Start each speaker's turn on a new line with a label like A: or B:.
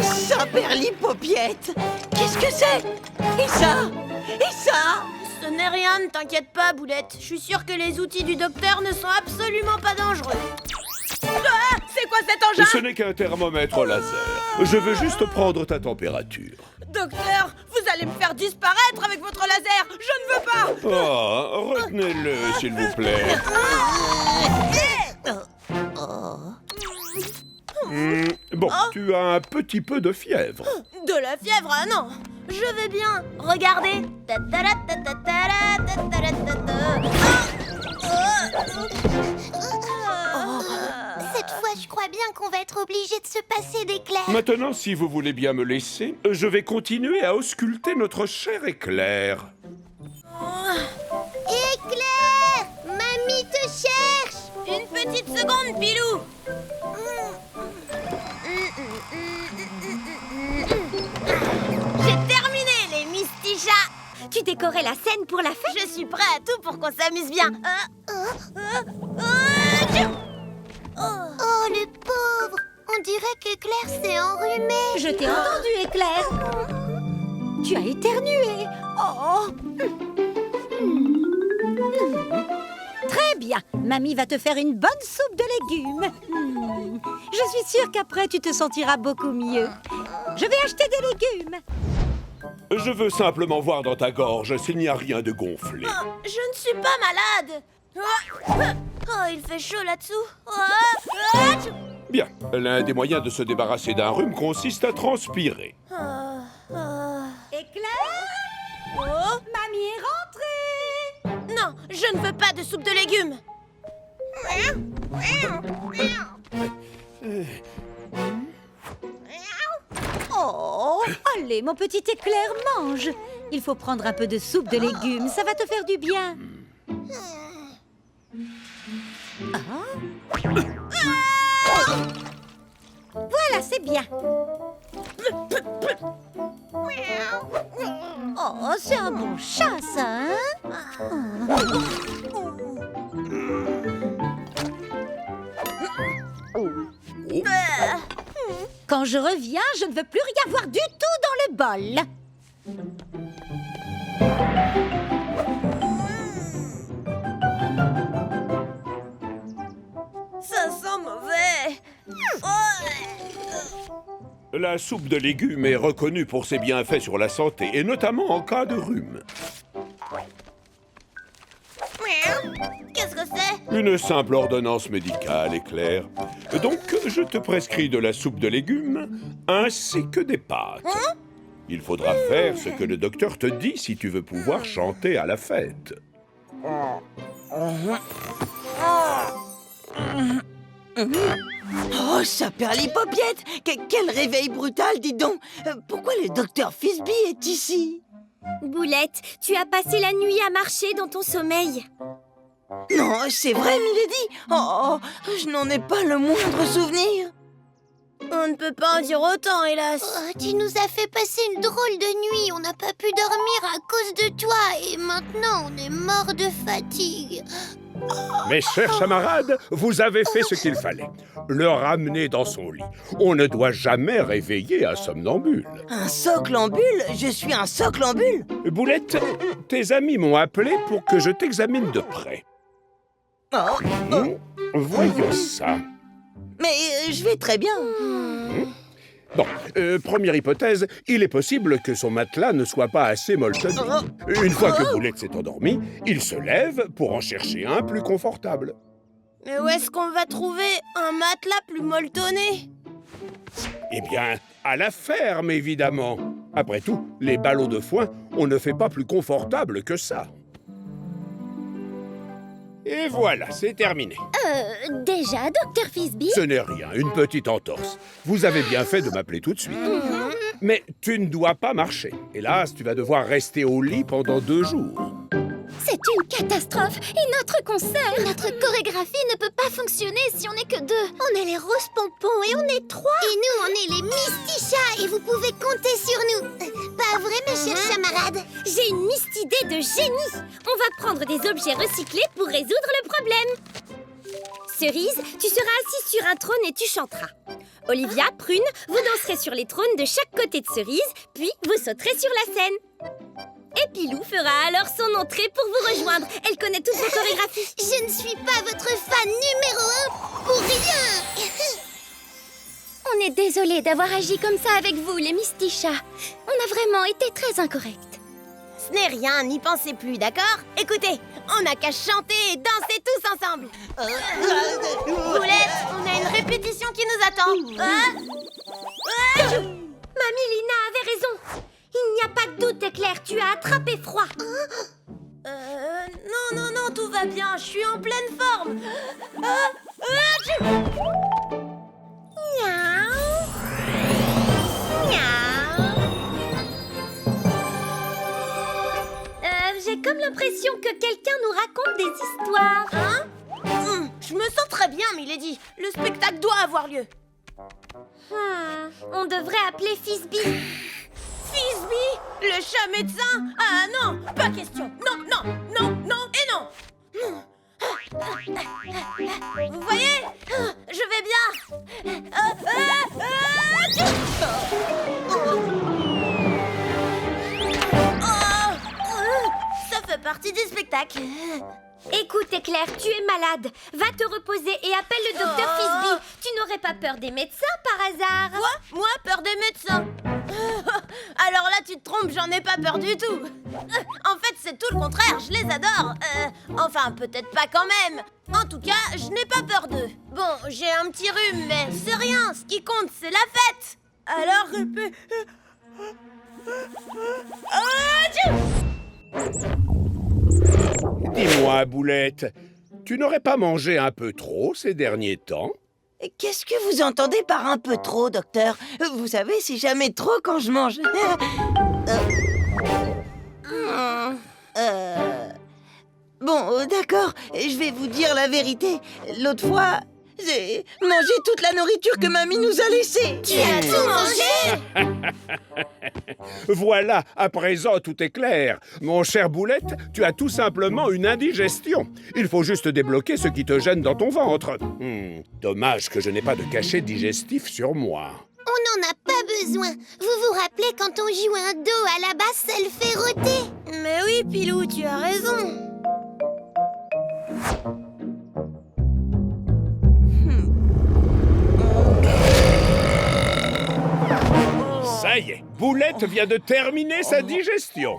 A: Saperlipaupiette! Qu'est-ce que c'est? Et ça? Et ça?
B: Ce n'est rien, ne t'inquiète pas, Boulette. Je suis sûre que les outils du docteur ne sont absolument pas dangereux. Ah, c'est quoi cet engin?
C: Ce n'est qu'un thermomètre laser. Je veux juste prendre ta température.
B: Docteur, vous allez me faire disparaître avec votre laser. Je ne veux pas.
C: Oh, retenez-le, s'il vous plaît. Bon, tu as un petit peu de fièvre.
B: De la fièvre, ah non. Je vais bien. Regardez.
D: Cette fois, je crois bien qu'on va être obligé de se passer d'éclairs.
C: Maintenant, si vous voulez bien me laisser, je vais continuer à ausculter notre cher éclair.
D: Éclair! Mamie te cherche!
B: Une petite seconde, Pilou. J'ai terminé les mystichats.
D: Tu décorais la scène pour la fête?
B: Je suis prêt à tout pour qu'on s'amuse bien.
D: Oh, le pauvre! On dirait qu'Éclair s'est enrhumé.
E: Je t'ai entendu, Éclair. Tu as éternué. Oh. Très bien. Mamie va te faire une bonne soupe de légumes. Je suis sûre qu'après, tu te sentiras beaucoup mieux. Je vais acheter des légumes.
C: Je veux simplement voir dans ta gorge s'il n'y a rien de gonflé.
B: Je ne suis pas malade. Oh, il fait chaud là-dessous.
C: Bien, l'un des moyens de se débarrasser d'un rhume consiste à transpirer.
E: Éclair.
B: Oh,
E: Mamie est rentrée.
B: non, je ne veux pas de soupe de légumes.
E: Oh, allez, mon petit Éclair, mange. Il faut prendre un peu de soupe de légumes, ça va te faire du bien. Voilà, c'est bien. Oh, c'est un bon chat, ça, hein? Quand je reviens, je ne veux plus rien voir du tout dans le bol.
B: Ça sent mauvais.
C: La soupe de légumes est reconnue pour ses bienfaits sur la santé, et notamment en cas de rhume.
B: Qu'est-ce que c'est?
C: Une simple ordonnance médicale, Éclair. Donc, je te prescris de la soupe de légumes, ainsi que des pâtes. Il faudra faire ce que le docteur te dit si tu veux pouvoir chanter à la fête.
A: Oh, Saperlipaupiette! Quel réveil brutal, dis donc! Pourquoi le docteur Frisbee est ici?
D: Boulette, tu as passé la nuit à marcher dans ton sommeil.
A: Non, c'est vrai, Milady! Oh, je n'en ai pas le moindre souvenir!
B: On ne peut pas en dire autant, hélas.
D: Oh, tu nous as fait passer une drôle de nuit. On n'a pas pu dormir à cause de toi. Et maintenant, on est mort de fatigue.
C: Mes chers camarades, vous avez fait ce qu'il fallait. Le ramener dans son lit. On ne doit jamais réveiller un somnambule.
A: Un soclambule? Je suis un soclambule?
C: Boulette, tes amis m'ont appelé pour que je t'examine de près. Voyons ça.
A: Mais je vais très bien.
C: Bon, première hypothèse, il est possible que son matelas ne soit pas assez molletonné. Une fois que Boulette s'est endormie, il se lève pour en chercher un plus confortable.
B: Mais où est-ce qu'on va trouver un matelas plus molletonné?
C: Eh bien, à la ferme, évidemment. Après tout, les ballots de foin, on ne fait pas plus confortable que ça. Et voilà, c'est terminé.
D: Déjà, Docteur Frisbee?
C: Ce n'est rien, une petite entorse. Vous avez bien fait de m'appeler tout de suite. Mais tu ne dois pas marcher. Hélas, tu vas devoir rester au lit pendant 2 jours.
D: C'est une catastrophe. Et notre concert? Notre chorégraphie ne peut pas fonctionner si on n'est que 2. On est les Rose Pompons et on est 3. Et nous, on est les Mystichats et vous pouvez compter sur nous. Pas vrai, mes chers camarades? J'ai une mystidée de génie. On va prendre des objets recyclés pour résoudre le problème. Cerise, tu seras assis sur un trône et tu chanteras. Olivia, Prune, vous danserez sur les trônes de chaque côté de Cerise, puis vous sauterez sur la scène. Et Pilou fera alors son entrée pour vous rejoindre. Elle connaît toutes vos chorégraphies.
F: Je ne suis pas votre fan numéro 1 pour rien.
D: On est désolé d'avoir agi comme ça avec vous, les Mistichas. On a vraiment été très incorrects.
B: Ce n'est rien, n'y pensez plus, d'accord? Écoutez, on n'a qu'à chanter et danser tous ensemble. Boulette, on a une répétition qui nous attend.
D: Mamie Lina avait raison. Il n'y a pas de doute, Éclair, tu as attrapé froid.
B: Non, tout va bien, je suis en pleine forme.
D: J'ai comme l'impression que quelqu'un nous raconte des histoires.
B: Hein? Je me sens très bien, Milady. Le spectacle doit avoir lieu.
D: On devrait appeler Fizby.
B: Fizby, le chat médecin? Ah non, pas question. Non et non. Vous voyez? Je vais bien. Ça fait partie du spectacle.
D: Écoute, Éclair, tu es malade. Va te reposer et appelle le docteur Fizby. Tu n'aurais pas peur des médecins par hasard?
B: Quoi? Moi, peur des médecins? Alors là, tu te trompes, j'en ai pas peur du tout. En fait, c'est tout le contraire, je les adore. Enfin, peut-être pas quand même. En tout cas, je n'ai pas peur d'eux. Bon, j'ai un petit rhume, mais c'est rien. Ce qui compte, c'est la fête. Alors,
C: Dis-moi, Boulette, tu n'aurais pas mangé un peu trop ces derniers temps?
A: Qu'est-ce que vous entendez par un peu trop, docteur? Vous savez, c'est jamais trop quand je mange. Bon, d'accord, je vais vous dire la vérité. L'autre fois, j'ai mangé toute la nourriture que mamie nous a laissée.
B: tu as tout mangé?
C: Voilà, à présent tout est clair. Mon cher Boulette, tu as tout simplement une indigestion. Il faut juste débloquer ce qui te gêne dans ton ventre. Dommage que je n'ai pas de cachet digestif sur moi.
F: On n'en a pas besoin. Vous vous rappelez quand on joue un do à la basse, ça le fait rôter.
B: Mais oui, Pilou, tu as raison.
C: Ça y est, Boulette vient de terminer sa digestion.